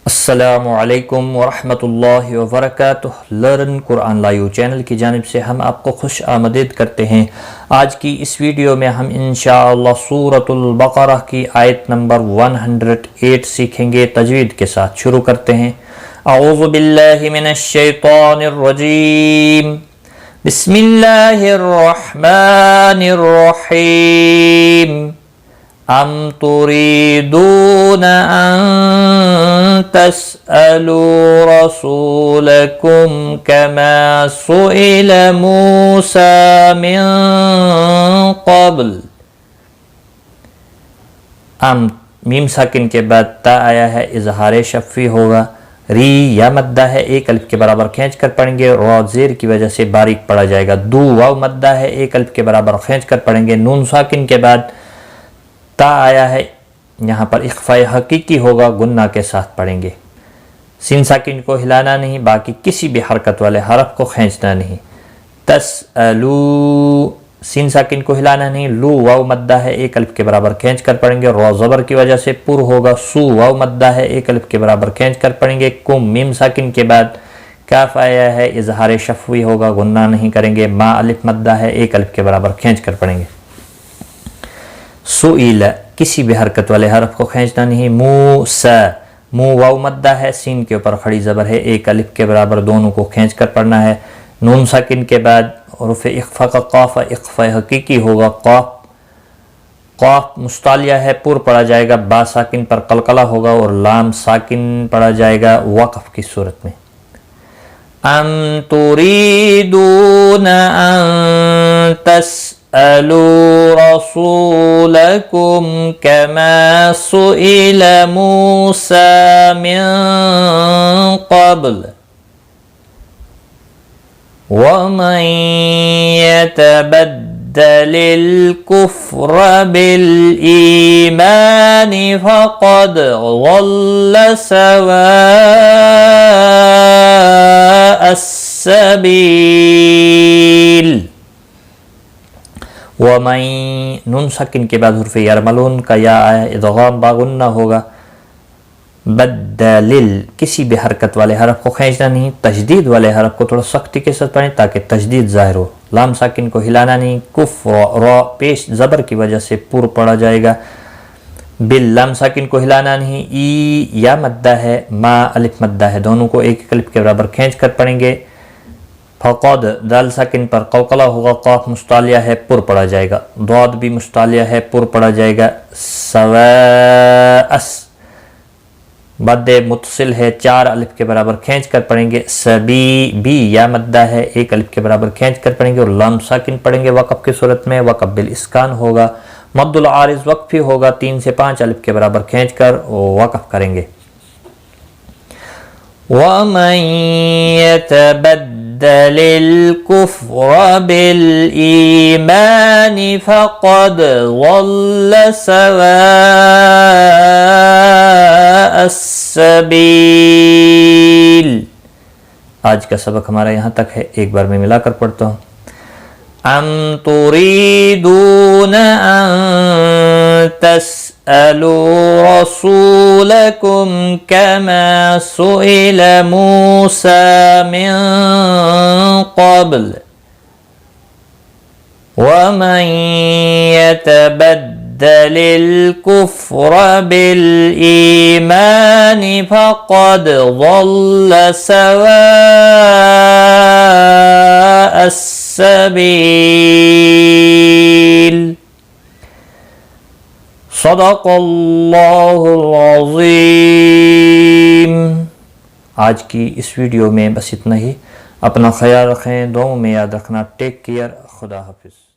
السلام علیکم ورحمۃ اللہ وبرکاتہ۔ لرن قرآن لائیو چینل کی جانب سے ہم آپ کو خوش آمدید کرتے ہیں۔ آج کی اس ویڈیو میں ہم انشاءاللہ سورۃ البقرہ کی آیت نمبر 108 سیکھیں گے۔ تجوید کے ساتھ شروع کرتے ہیں۔ اعوذ باللہ من الشیطان الرجیم، بسم اللہ الرحمن الرحیم۔ ام تريدون ان تسألوا رسولكم كما سئل موسى من قبل۔ ام میم ساکن کے بعد تا آیا ہے، اظہار شفوی ہوگا۔ ری یا مدہ ہے، ایک الف کے برابر کھینچ کر پڑھیں گے، را زیر کی وجہ سے باریک پڑھا جائے گا۔ دو واو مدہ ہے، ایک الف کے برابر کھینچ کر پڑھیں گے۔ نون ساکن کے بعد تا آیا ہے، یہاں پر اخفاء حقیقی ہوگا، گنہ کے ساتھ پڑھیں گے۔ سین ساکن کو ہلانا نہیں، باقی کسی بھی حرکت والے حرف کو کھینچنا نہیں۔ تسألو، سین ساکن کو ہلانا نہیں۔ لو واو مدہ ہے، ایک الف کے برابر کھینچ کر پڑھیں گے، را زبر کی وجہ سے پر ہوگا۔ سو واو مدہ ہے، ایک الف کے برابر کھینچ کر پڑھیں گے۔ کم میم ساکن کے بعد کاف آیا ہے، اظہار شفوی ہوگا، گنہ نہیں کریں گے۔ ما الف مدہ ہے، ایک الف کے برابر کھینچ کر پڑھیں گے۔ سئیل، کسی بھی حرکت والے حرف کو کھینچنا نہیں۔ موسیٰ، مو واو مدہ ہے، سین کے اوپر کھڑی زبر ہے، ایک الف کے برابر دونوں کو کھینچ کر پڑھنا ہے۔ نون ساکن کے بعد حروف اخفاء کا قاف، اخفاء حقیقی ہوگا۔ قاف قاف مستعلیہ ہے، پر پڑھا جائے گا، با ساکن پر قلقلہ ہوگا، اور لام ساکن پڑھا جائے گا وقف کی صورت میں۔ ام تريدون ان تسألوا رسولكم كما سئل موسى من قبل ومن يتبدل الكفر بالإيمان فقد ضل سواء السبيل۔ وَمَن، نون سکن کے بعد حرف یرملون کا یا آیا، ادغام باغنہ ہوگا۔ بدل، کسی بھی حرکت والے حرف کو کھینچنا نہیں، تشدید والے حرف کو تھوڑا سختی کے ساتھ پڑھیں تاکہ تشدید ظاہر ہو۔ لام ساکن کو ہلانا نہیں، کفر، را پیش زبر کی وجہ سے پر پڑھا جائے گا۔ بل، لام ساکن کو ہلانا نہیں۔ ای یا مدہ ہے، ما الف مدہ ہے، دونوں کو ایک الف کے برابر کھینچ کر پڑھیں گے۔ فقد، دال ساکن پر قلقلہ ہوگا، قاف مستعلیہ ہے، پر پڑھا جائے گا۔ ضاد بھی مستعلیہ ہے، پر پڑھا جائے گا۔ سواء، مد متصل ہے، چار الف کے برابر کھینچ کر پڑھیں گے۔ سبی، بی یا مدہ ہے، ایک الف کے برابر کھینچ کر پڑھیں گے، اور لام ساکن پڑھیں گے وقف کی صورت میں۔ وقف بالاسکان ہوگا۔ مد العارض وقفی ہوگا، 3 سے 5 الف کے برابر کھینچ کر وقف کریں گے۔ وَمَن يَتَبَدَّلِ الْكُفْرَ بِالْإِيمَانِ فَقَدْ ضَلَّ سَوَاءَ السَّبِيلِ۔ آج کا سبق ہمارا یہاں تک ہے، ایک بار میں ملا کر پڑھتا ہوں۔ ام تريدون ان تسألوا رسولكم كما سئل موسى من قبل ومن يتبدل الكفر بالإيمان فقد ضل سواء السبيل۔ صدق اللہ العظیم۔ آج کی اس ویڈیو میں بس اتنا ہی۔ اپنا خیال رکھیں، دعاؤں میں یاد رکھنا۔ ٹیک کیئر، خدا حافظ۔